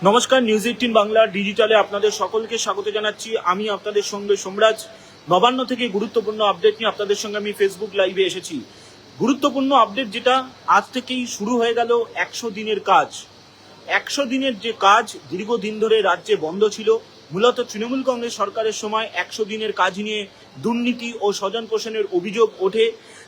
নমস্কার, নিউজ 18 বাংলা ডিজিটালে আপনাদের সকলকে স্বাগত জানাচ্ছি। আমি আপনাদের সঙ্গে সোমরাজ। নবান্ন থেকে গুরুত্বপূর্ণ আপডেট নিয়ে আপনাদের সঙ্গে আমি ফেসবুক লাইভে এসেছি। গুরুত্বপূর্ণ আপডেট যেটা আজ থেকেই শুরু হয়ে গেল 100 দিনের কাজ। 100 দিনের যে কাজ দীর্ঘদিন ধরে রাজ্যে বন্ধ ছিল, মূলত তৃণমূল কংগ্রেস সরকারের সময় 100 দিনের কাজ নিয়ে দুর্নীতি ও স্বজন পোষণের অভিযোগ ওঠে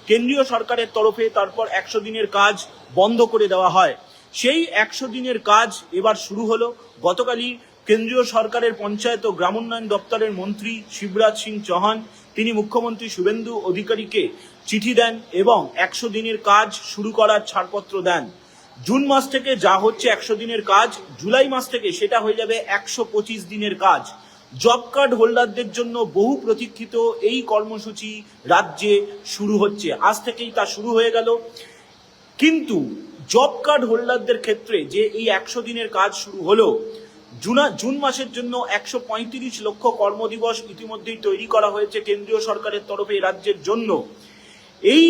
কেন্দ্রীয় সরকারের তরফে। তারপর 100 দিনের কাজ বন্ধ করে দেওয়া হয়। সেই 100 দিনের কাজ এবার শুরু হলো। গতকালই কেন্দ্রীয় সরকারের পঞ্চায়েত ও গ্রামোন্নয়ন দপ্তরের মন্ত্রী শিবরাজ সিং চৌহান তিনি মুখ্যমন্ত্রী শুভেন্দু অধিকারীকে চিঠি দেন এবং 100 দিনের কাজ শুরু করার ছাড়পত্র দেন। জুন মাস থেকে যা হচ্ছে 100 দিনের কাজ, জুলাই মাস থেকে সেটা হয়ে যাবে 125 দিনের কাজ। জব কার্ড হোল্ডারদের জন্য বহু প্রতীক্ষিত এই কর্মসূচি রাজ্যে শুরু হচ্ছে। আজ থেকেই তা শুরু হয়ে গেল। কিন্তু জব কার্ড হোল্ডারদের ক্ষেত্রে যে এই 100 দিনের কাজ শুরু হলো, জুন মাসের জন্য 135 লক্ষ কর্মদিবস ইতিমধ্যেই তৈরি করা হয়েছে কেন্দ্রীয় সরকারের তরফে রাজ্যের জন্য। এই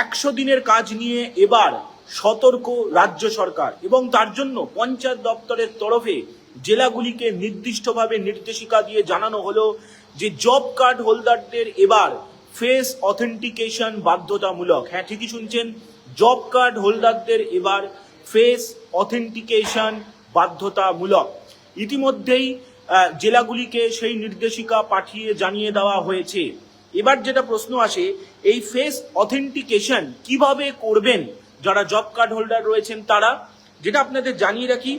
100 দিনের কাজ নিয়ে এবার সতর্ক রাজ্য সরকার এবং তার জন্য পঞ্চায়েত দপ্তরের তরফে জেলাগুলিকে নির্দিষ্টভাবে নির্দেশিকা দিয়ে জানানো হলো যে জব কার্ড হোল্ডারদের এবার ফেস অথেন্টিকেশন বাধ্যতামূলক। হ্যাঁ, ঠিকই শুনছেন, জব কার্ড হোল্ডারদের এবার ফেস অথেন্টিকেশন বাধ্যতামূলক। ইতিমধ্যেই জেলাগুলিকে সেই নির্দেশিকা পাঠিয়ে জানিয়ে দেওয়া হয়েছে। এবার যেটা প্রশ্ন আসে, এই ফেস অথেন্টিকেশন কিভাবে করবেন যারা জব কার্ড হোল্ডার রয়েছেন তারা? যেটা আপনাদের জানিয়ে রাখি,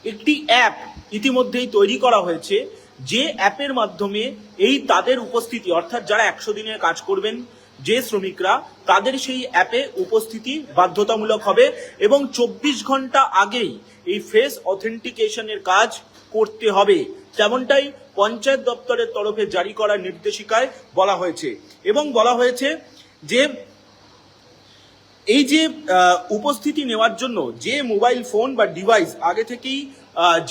একটি অ্যাপ ইতিমধ্যেই তৈরি করা হয়েছে, যে অ্যাপের মাধ্যমে এই তাদের উপস্থিতি, অর্থাৎ যারা 100 দিনের কাজ করবেন যে শ্রমিকরা, তাদের সেই অ্যাপে উপস্থিতি বাধ্যতামূলক হবে এবং 24 ঘন্টা আগেই এই ফেস অথেন্টিকেশনের কাজ করতে হবে। তেমনটাই পঞ্চায়েত দপ্তরের তরফে জারি করা নির্দেশিকায় বলা হয়েছে। এবং বলা হয়েছে যে এই যে উপস্থিতি নেওয়ার জন্য যে মোবাইল ফোন বা ডিভাইস আগে থেকেই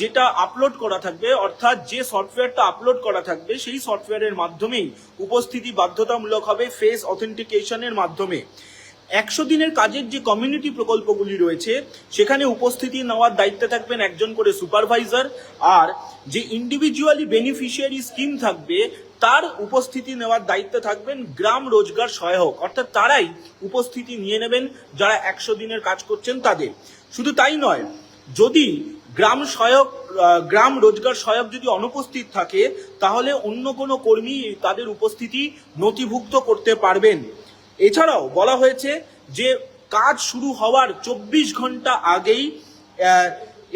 যেটা আপলোড করা থাকবে, অর্থাৎ যে সফটওয়্যারটা আপলোড করা থাকবে সেই সফটওয়্যারের মাধ্যমেই উপস্থিতি বাধ্যতামূলক হবে ফেস অথেন্টিকেশনের মাধ্যমে। 100 দিনের কাজের যে কমিউনিটি প্রকল্পগুলি রয়েছে সেখানে উপস্থিতি নেওয়ার দায়িত্বে থাকবেন একজন করে সুপারভাইজার, আর যে ইন্ডিভিজুয়ালি বেনিফিশিয়ারি স্কিম থাকবে তার উপস্থিতি নেওয়ার দায়িত্বে থাকবেন গ্রাম রোজগার সহায়ক, অর্থাৎ তারাই উপস্থিতি নিয়ে নেবেন যারা 100 দিনের কাজ করছেন তাদের। শুধু তাই নয়, যদি গ্রাম রোজগার সহায়ক যদি অনুপস্থিত থাকে তাহলে অন্য কোনো কর্মী তাদের উপস্থিতি নথিভুক্ত করতে পারবেন। এছাড়াও বলা হয়েছে যে কাজ শুরু হওয়ার 24 ঘন্টা আগেই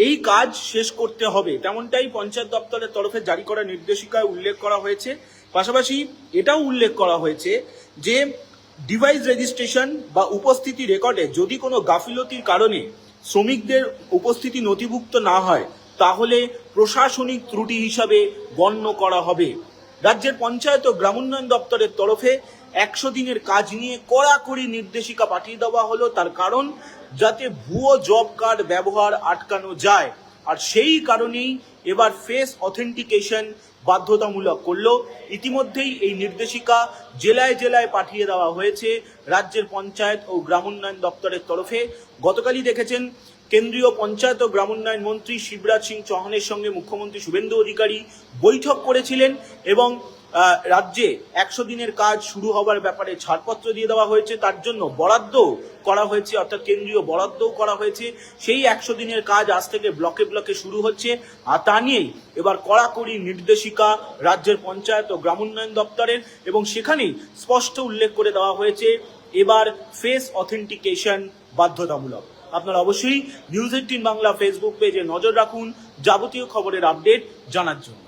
এই কাজ শেষ করতে হবে, তেমনটাই পঞ্চায়েত দপ্তরের তরফে জারি করা নির্দেশিকায় উল্লেখ করা হয়েছে। পাশাপাশি এটাও উল্লেখ করা হয়েছে যে ডিভাইস রেজিস্ট্রেশন বা উপস্থিতি রেকর্ডে যদি কোনো গাফিলতির কারণে শ্রমিকদের উপস্থিতি নথিভুক্ত না হয় তাহলে প্রশাসনিক ত্রুটি হিসাবে গণ্য করা হবে। রাজ্যের পঞ্চায়েত ও গ্রামোন্নয়ন দপ্তরের তরফে 100 দিনের কাজ নিয়ে কড়াকড়ি নির্দেশিকা পাঠিয়ে দেওয়া হলো, তার কারণ যাতে ভুয়ো জব কার্ড ব্যবহার আটকানো যায়। আর সেই কারণেই এবার ফেস অথেন্টিকেশন বাধ্যতামূলক করলো। ইতিমধ্যেই এই নির্দেশিকা জেলায় জেলায় পাঠিয়ে দেওয়া হয়েছে রাজ্যের পঞ্চায়েত ও গ্রামোন্নয়ন দপ্তরের তরফে। গতকালই দেখেছেন কেন্দ্রীয় পঞ্চায়েত ও গ্রামোন্নয়ন মন্ত্রী শিবরাজ সিং চৌহানের সঙ্গে মুখ্যমন্ত্রী শুভেন্দু অধিকারী বৈঠক করেছিলেন এবং রাজ্যে 100 দিনের কাজ শুরু হবার ব্যাপারে ছাড়পত্র দিয়ে দেওয়া হয়েছে। তার জন্য বরাদ্দ করা হয়েছে, অর্থাৎ কেন্দ্রীয় বরাদ্দও করা হয়েছে। সেই 100 দিনের কাজ আজ থেকে ব্লকে ব্লকে শুরু হচ্ছে। আর তা নিয়েই এবার কড়াকড়ি নির্দেশিকা রাজ্যের পঞ্চায়েত ও গ্রামোন্নয়ন দপ্তরের, এবং সেখানেই স্পষ্ট উল্লেখ করে দেওয়া হয়েছে এবার ফেস অথেন্টিকেশন বাধ্যতামূলক। আপনারা অবশ্যই নিউজ 18 বাংলা ফেসবুক পেজে নজর রাখুন যাবতীয় খবরের আপডেট জানার জন্য।